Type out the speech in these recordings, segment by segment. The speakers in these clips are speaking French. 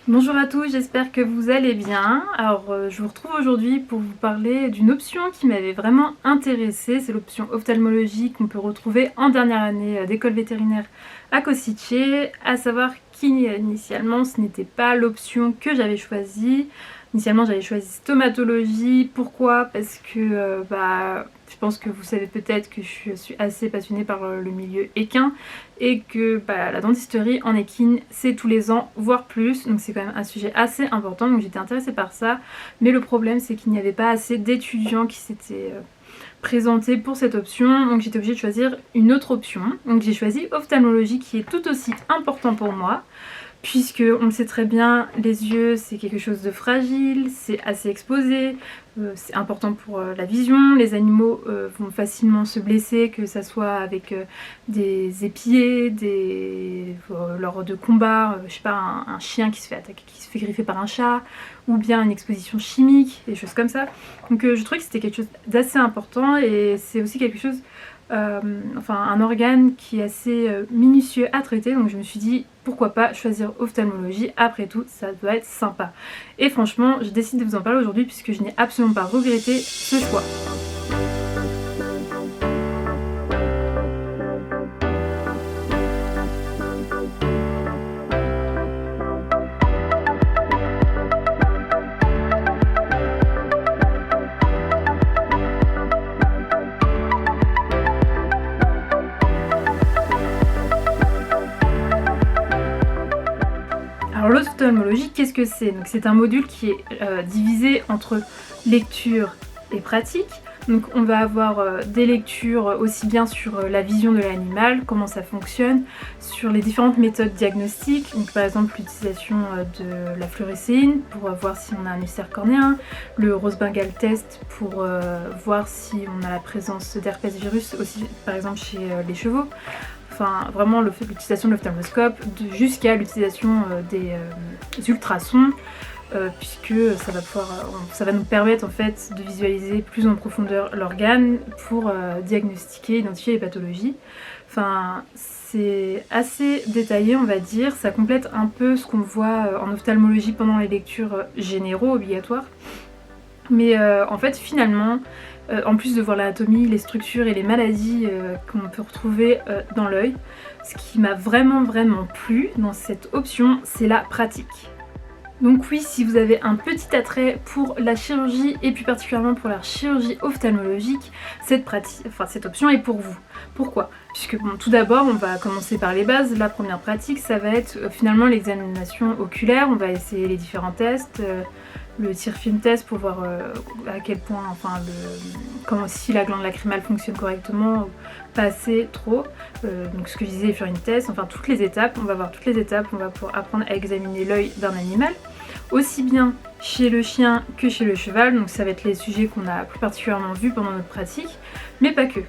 Bonjour à tous, j'espère que vous allez bien. Je vous retrouve aujourd'hui pour vous parler d'une option qui m'avait vraiment intéressée. C'est l'option ophtalmologie qu'on peut retrouver en dernière année d'école vétérinaire à Košice, à savoir qu'initialement ce n'était pas l'option que j'avais choisie. Initialement j'avais choisi stomatologie. Pourquoi? Parce que je pense que vous savez peut-être que je suis assez passionnée par le milieu équin et que la dentisterie en équine c'est tous les ans voire plus, donc c'est quand même un sujet assez important, donc j'étais intéressée par ça. Mais le problème c'est qu'il n'y avait pas assez d'étudiants qui s'étaient présentés pour cette option, donc j'étais obligée de choisir une autre option. Donc j'ai choisi ophtalmologie qui est tout aussi important pour moi, puisque on le sait très bien, les yeux c'est quelque chose de fragile, c'est assez exposé, c'est important pour la vision. Les animaux vont facilement se blesser, que ça soit avec des épillés, lors de combats, je sais pas, un chien qui se fait attaquer, qui se fait griffer par un chat, ou bien une exposition chimique, des choses comme ça. Donc je trouvais que c'était quelque chose d'assez important, et c'est aussi quelque chose, un organe qui est assez minutieux à traiter, donc je me suis dit pourquoi pas choisir ophtalmologie, après tout ça doit être sympa. Et franchement je décide de vous en parler aujourd'hui puisque je n'ai absolument pas regretté ce choix. Alors l'ophtalmologie, qu'est-ce que c'est? Donc c'est un module qui est divisé entre lecture et pratique. Donc on va avoir des lectures aussi bien sur la vision de l'animal, comment ça fonctionne, sur les différentes méthodes diagnostiques, donc par exemple l'utilisation de la fluorescéine pour voir si on a un ulcère cornéen, le rose bengal test pour voir si on a la présence d'herpès virus aussi par exemple chez les chevaux. Enfin, vraiment l'utilisation de l'ophtalmoscope jusqu'à l'utilisation des ultrasons, puisque ça va nous permettre en fait de visualiser plus en profondeur l'organe pour diagnostiquer, identifier les pathologies. Enfin, c'est assez détaillé, on va dire. Ça complète un peu ce qu'on voit en ophtalmologie pendant les lectures généraux obligatoires. Mais en fait, finalement, en plus de voir l'anatomie, les structures et les maladies qu'on peut retrouver dans l'œil, ce qui m'a vraiment plu dans cette option, c'est la pratique. Donc oui, si vous avez un petit attrait pour la chirurgie et plus particulièrement pour la chirurgie ophtalmologique, cette option est pour vous. Pourquoi? Puisque tout d'abord, on va commencer par les bases. La première pratique, ça va être finalement l'examination oculaire. On va essayer les différents tests, le tear-film test pour voir à quel point, si la glande lacrymale fonctionne correctement, ou pas assez, trop. Donc ce que je disais, le fluorine test, enfin toutes les étapes, on va voir toutes les étapes, on va pouvoir apprendre à examiner l'œil d'un animal, aussi bien chez le chien que chez le cheval, donc ça va être les sujets qu'on a plus particulièrement vus pendant notre pratique, mais pas que.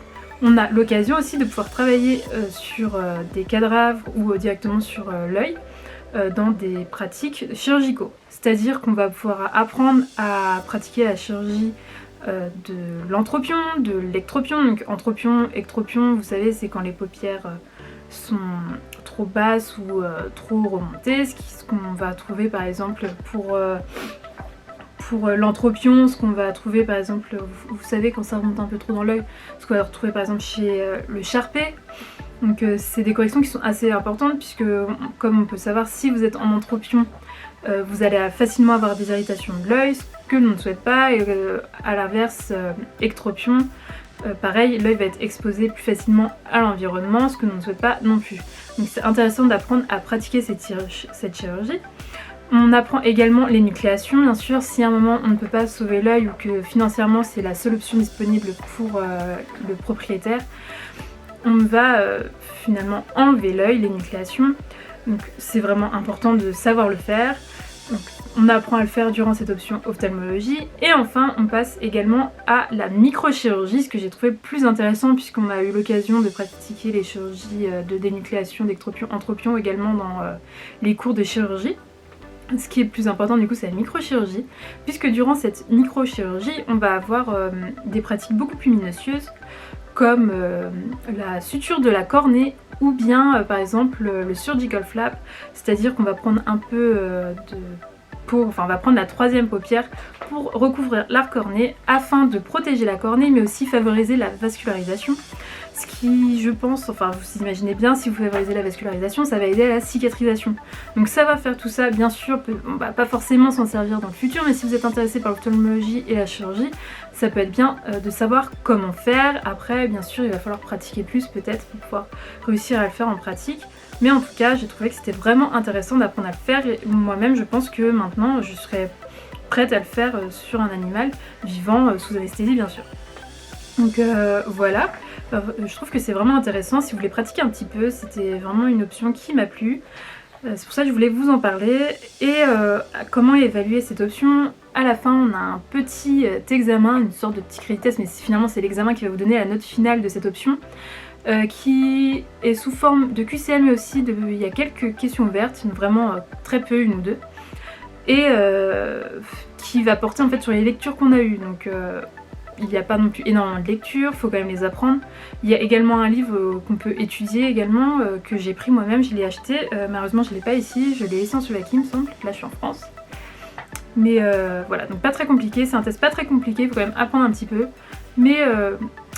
On a l'occasion aussi de pouvoir travailler sur des cadavres ou directement sur l'œil, dans des pratiques chirurgicaux. C'est-à-dire qu'on va pouvoir apprendre à pratiquer la chirurgie de l'entropion, de l'ectropion. Donc entropion, ectropion, vous savez, c'est quand les paupières sont trop basses ou trop remontées, ce qu'on va trouver par exemple pour l'entropion, ce qu'on va trouver par exemple, vous savez, quand ça remonte un peu trop dans l'œil, ce qu'on va retrouver par exemple chez le charpé. Donc c'est des corrections qui sont assez importantes puisque, comme on peut savoir, si vous êtes en entropion, vous allez facilement avoir des irritations de l'œil, ce que l'on ne souhaite pas, et à l'inverse, ectropion, pareil, l'œil va être exposé plus facilement à l'environnement, ce que l'on ne souhaite pas non plus. Donc c'est intéressant d'apprendre à pratiquer cette chirurgie. On apprend également les nucléations, bien sûr, si à un moment on ne peut pas sauver l'œil ou que financièrement c'est la seule option disponible pour le propriétaire, on va finalement enlever l'œil, les nucléations. Donc c'est vraiment important de savoir le faire. Donc, on apprend à le faire durant cette option ophtalmologie. Et enfin, on passe également à la microchirurgie, ce que j'ai trouvé plus intéressant puisqu'on a eu l'occasion de pratiquer les chirurgies de dénucléation, d'ectropion, entropion également dans les cours de chirurgie. Ce qui est le plus important du coup, c'est la microchirurgie, puisque durant cette microchirurgie, on va avoir des pratiques beaucoup plus minutieuses, comme la suture de la cornée ou bien par exemple le surgical flap, c'est-à-dire qu'on va prendre un peu on va prendre la troisième paupière pour recouvrir la cornée afin de protéger la cornée mais aussi favoriser la vascularisation. Ce qui, je pense, enfin vous imaginez bien, si vous favorisez la vascularisation, ça va aider à la cicatrisation. Donc ça va faire tout ça, bien sûr, on va pas forcément s'en servir dans le futur, mais si vous êtes intéressé par l'ophtalmologie et la chirurgie, ça peut être bien de savoir comment faire. Après, bien sûr, il va falloir pratiquer plus peut-être pour pouvoir réussir à le faire en pratique. Mais en tout cas, j'ai trouvé que c'était vraiment intéressant d'apprendre à le faire et moi-même, je pense que maintenant, je serais prête à le faire sur un animal vivant, sous anesthésie, bien sûr. Donc voilà. Je trouve que c'est vraiment intéressant si vous voulez pratiquer un petit peu, c'était vraiment une option qui m'a plu. C'est pour ça que je voulais vous en parler. Et comment évaluer cette option? À la fin on a un petit examen, une sorte de petit crédit test, mais finalement c'est l'examen qui va vous donner la note finale de cette option. Qui est sous forme de QCM mais aussi il y a quelques questions ouvertes, vraiment très peu, une ou deux. Et qui va porter en fait sur les lectures qu'on a eues. Donc il n'y a pas non plus énormément de lectures, il faut quand même les apprendre. Il y a également un livre qu'on peut étudier également, que j'ai pris moi-même, je l'ai acheté. Malheureusement je ne l'ai pas ici, je l'ai laissé en Slovaquie il me semble, là je suis en France. Mais voilà, donc pas très compliqué, c'est un test pas très compliqué, il faut quand même apprendre un petit peu. Mais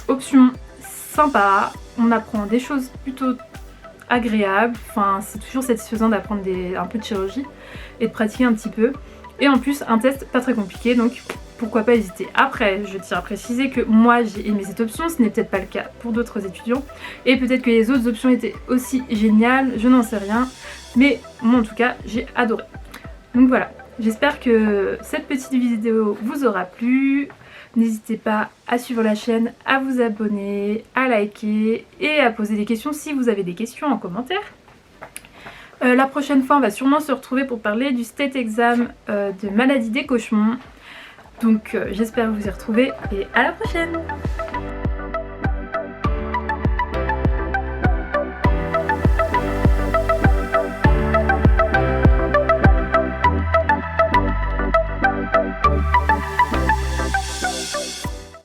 option sympa, on apprend des choses plutôt agréables, enfin c'est toujours satisfaisant d'apprendre un peu de chirurgie et de pratiquer un petit peu. Et en plus un test pas très compliqué, donc pourquoi pas hésiter. Après, je tiens à préciser que moi j'ai aimé cette option, ce n'est peut-être pas le cas pour d'autres étudiants, et peut-être que les autres options étaient aussi géniales, je n'en sais rien, mais moi en tout cas j'ai adoré. Donc voilà, j'espère que cette petite vidéo vous aura plu. N'hésitez pas à suivre la chaîne, à vous abonner, à liker et à poser des questions si vous avez des questions en commentaire. La prochaine fois on va sûrement se retrouver pour parler du state exam de maladie des cochons. Donc j'espère vous y retrouver et à la prochaine!